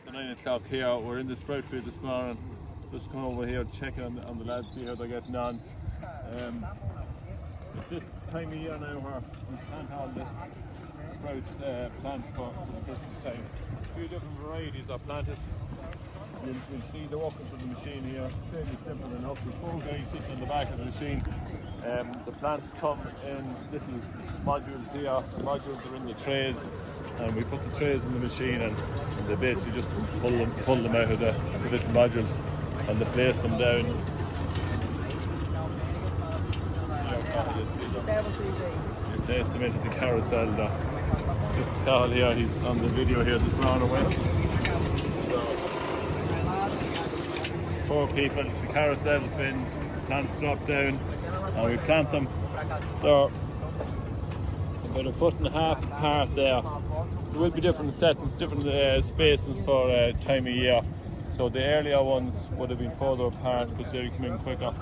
after 9 o'clock here. We're in the sprout field this morning. Just come over here checking on the lads, see how they're getting on. It's this time of year now where we plant all the sprouts plants for the Christmas time. A few different varieties are planted. You'll see the workings of the machine here, fairly simple enough. There's 4 guys sitting on the back of the machine. The plants come in little modules here. The modules are in the trays, and we put the trays in the machine, and they basically just pull them out of the little modules, and they place them down. You place them into the carousel there. This is Carl here, he's on the video here this morning with us. 4 people, the carousel spins, plants drop down, and we plant them. They're about 1.5 foot apart there. There will be different settings, different spaces for time of year. So the earlier ones would have been further apart because they come in quicker.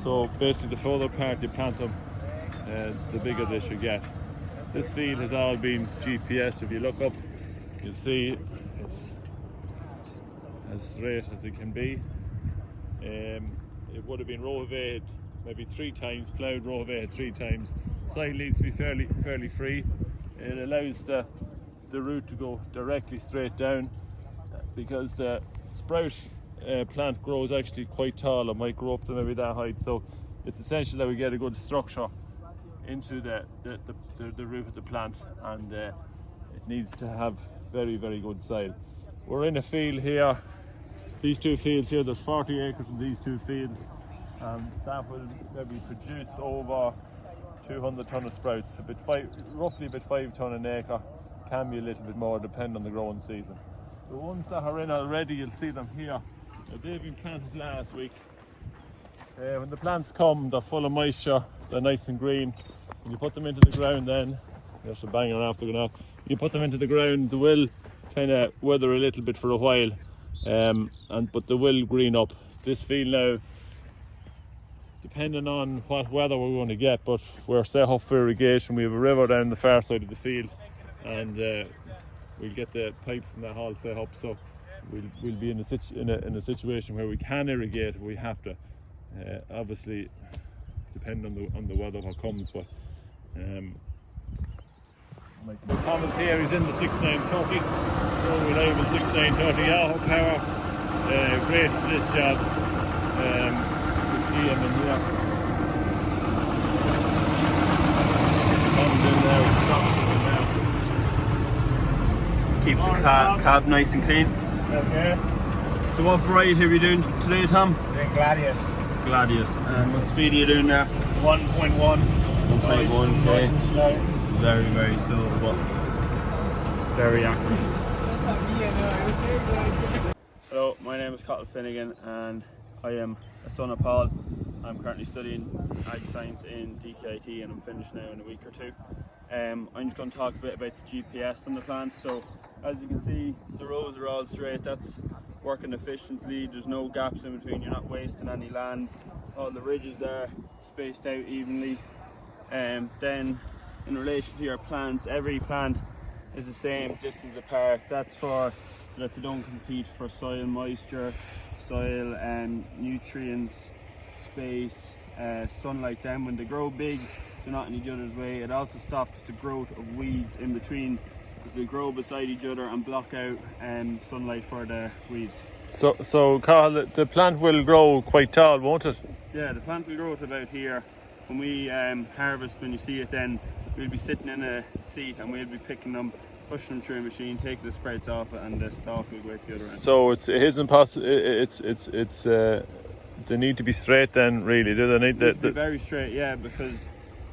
So basically the further apart you plant them, the bigger they should get. This field has all been GPS. If you look up, you'll see it's as straight as it can be. It would have been rotivated maybe 3 times, ploughed, rotivated 3 times. Soil needs to be fairly free. It allows the root to go directly straight down, because the sprout plant grows actually quite tall. It might grow up to maybe that height, so it's essential that we get a good structure into the root of the plant, and it needs to have very good soil. We're in a field here. These 2 fields here, there's 40 acres in these 2 fields, and that will maybe produce over 200 tonne of sprouts, roughly about 5 tonne an acre. Can be a little bit more depending on the growing season. The ones that are in already, you'll see them here. They've been planted last week. When the plants come, they're full of moisture, they're nice and green. When you put them into the ground, then there's a banger after going out. You put them into the ground, they will kind of weather a little bit for a while. But they will green up. This field now, depending on what weather we're going to get, but we're set up for irrigation. We have a river down the far side of the field, and we'll get the pipes and that all set up, so we'll be in a situation where we can irrigate if we have to. Obviously, depending on the weather what comes, but Thomas here, he's in the 6930, so we're live in 6930 Yahoo power, great for this job. You can see him in here. Comes in there, stops in there. Keeps the cab nice and clean. Okay. So what variety are we doing today, Tom? Doing Gladius. Gladius. And what speed are you doing there? 1.1. 1.1, nice and slow. Very slow, but very accurate. Hello, my name is Cottle Finnegan, and I am a son of Paul. I'm currently studying Ag Science in DKIT, and I'm finished now in a week or 2. I'm just going to talk a bit about the GPS on the plant. So as you can see, the rows are all straight. That's working efficiently. There's no gaps in between. You're not wasting any land. All the ridges are spaced out evenly. Then in relation to your plants, every plant is the same distance apart. That's so that they don't compete for soil moisture, soil nutrients, space, sunlight. Then when they grow big, they're not in each other's way. It also stops the growth of weeds in between, because they grow beside each other and block out sunlight for the weeds. So Carl, the plant will grow quite tall, won't it? Yeah, the plant will grow to about here. When we harvest, when you see it, then we'll be sitting in a seat and we'll be picking them, pushing them through a machine, taking the sprouts off it, and the stalk will go out the other end. So it isn't possible. They need to be straight then, really. Do they need to be very straight? Yeah, because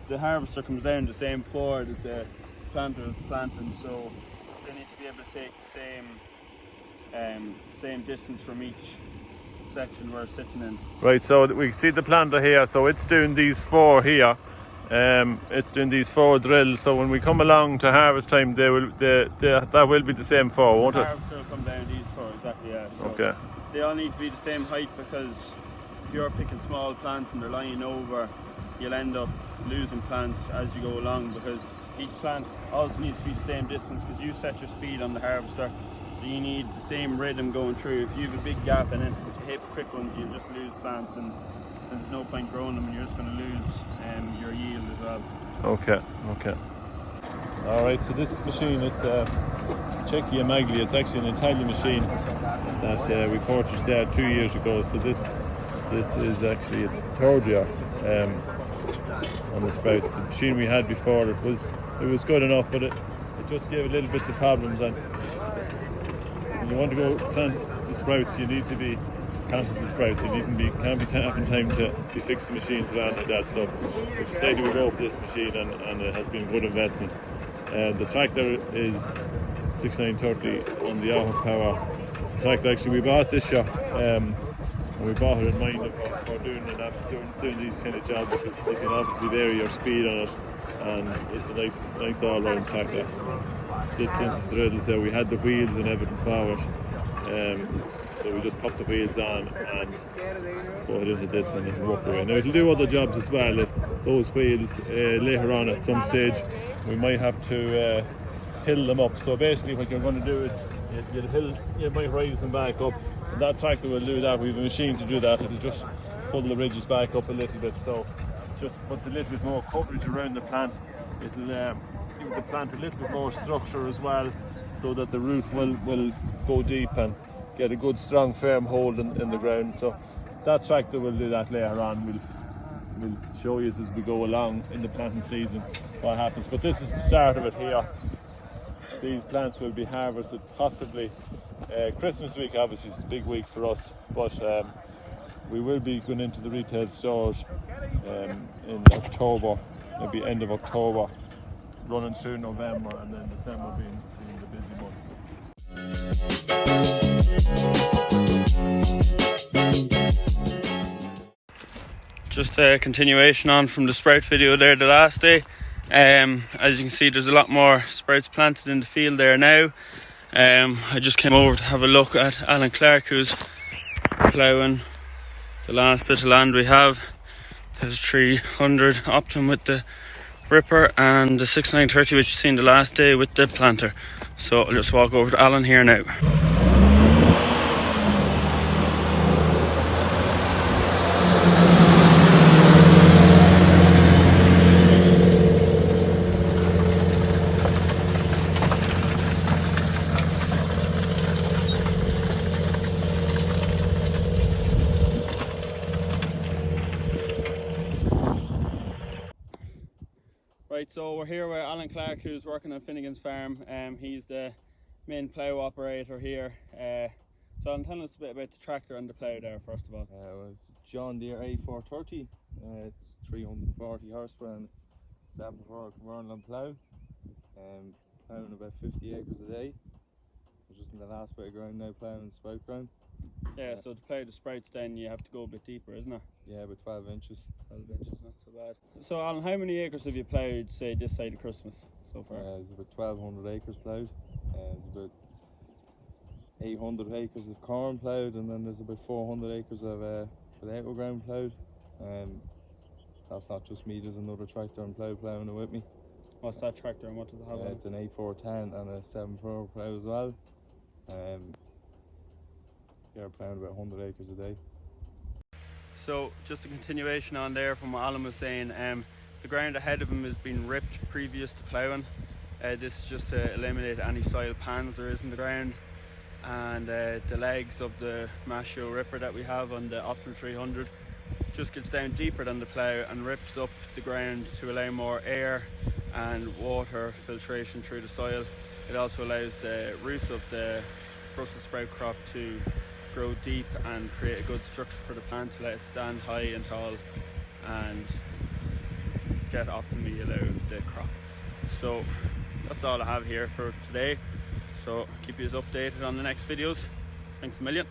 the harvester comes down the same floor that the planter is planting, so they need to be able to take the same distance from each section we're sitting in. Right, so we see the planter here, so it's doing these 4 here. It's doing these 4 drills, so when we come along to harvest time, that will be the same 4, won't it? The harvester will come down these 4, exactly, yeah. So okay. They all need to be the same height, because if you're picking small plants and they're lying over, you'll end up losing plants as you go along, because each plant also needs to be the same distance, because you set your speed on the harvester. So you need the same rhythm going through. If you have a big gap and then hit quick ones, you'll just lose plants, and there's no point growing them, and you're just going to lose your yield as well. Okay. Alright, so this machine, it's Cecchi e Magli. It's actually an Italian machine that we purchased there 2 years ago. So this is actually, it's third year on the sprouts. The machine we had before, it was good enough, but it just gave a little bits of problems. And when you want to go plant the sprouts, you need to be planting the sprouts. You can't be having time to be fixing machines around like that. So we decided we go for this machine, and it has been a good investment. The tractor is 6930 on the hour power. It's a tractor actually we bought this year, and we bought it in mind for doing these kind of jobs, because you can obviously vary your speed on it, and it's a nice all-round tractor. Sits into the drills there. We had the wheels and everything forward, so we just pop the wheels on and throw it into this, and it'll work away. Now it'll do other jobs as well. Those wheels later on at some stage we might have to hill them up. So basically what you're going to do is you might raise them back up, and that tractor will do that. We have a machine to do that. It'll just pull the ridges back up a little bit, so just puts a little bit more coverage around the plant. It'll give the plant a little bit more structure as well, so that the root will go deep and get a good strong firm hold in the ground. So that tractor will do that later on. We'll show you as we go along in the planting season what happens, but this is the start of it here. These plants will be harvested possibly Christmas week. Obviously it's a big week for us, but we will be going into the retail stores in October, maybe end of October, running through November, and then December being the busy month. Just a continuation on from the sprout video there the last day. As you can see, there's a lot more sprouts planted in the field there now. I just came over to have a look at Alan Clark, who's ploughing the last bit of land we have. There's 300 Optimum with the ripper, and the 6930 which you've seen the last day with the planter. So I'll just walk over to Alan here now. Right, so we're here with Alan Clark, who's working on Finnegan's farm. He's the main plough operator here. So Alan, tell us a bit about the tractor and the plough there first of all. It was John Deere A430. It's 340 horsepower and it's 7-4 Vernon plough. Ploughing about 50 acres a day. We're just in the last bit of ground now, ploughing sprout ground. Yeah, so to plough the sprouts then you have to go a bit deeper, isn't it? Yeah, about 12 inches. 12 inches, not so bad. So Alan, how many acres have you ploughed, say, this side of Christmas so far? There's about 1,200 acres ploughed. There's about 800 acres of corn ploughed, and then there's about 400 acres of potato ground ploughed. That's not just me, there's another tractor and ploughing it with me. What's that tractor and what does it have? It's an A410 and a 7-4 plough as well. Yeah, we're ploughing about 100 acres a day. So just a continuation on there from what Alan was saying, the ground ahead of him has been ripped previous to ploughing. This is just to eliminate any soil pans there is in the ground, and the legs of the Mashio ripper that we have on the Optimum 300 just gets down deeper than the plough and rips up the ground to allow more air and water filtration through the soil. It also allows the roots of the Brussels sprout crop to grow deep and create a good structure for the plant to let it stand high and tall and get optimally out of the crop. So that's all I have here for today. So keep you updated on the next videos. Thanks a million.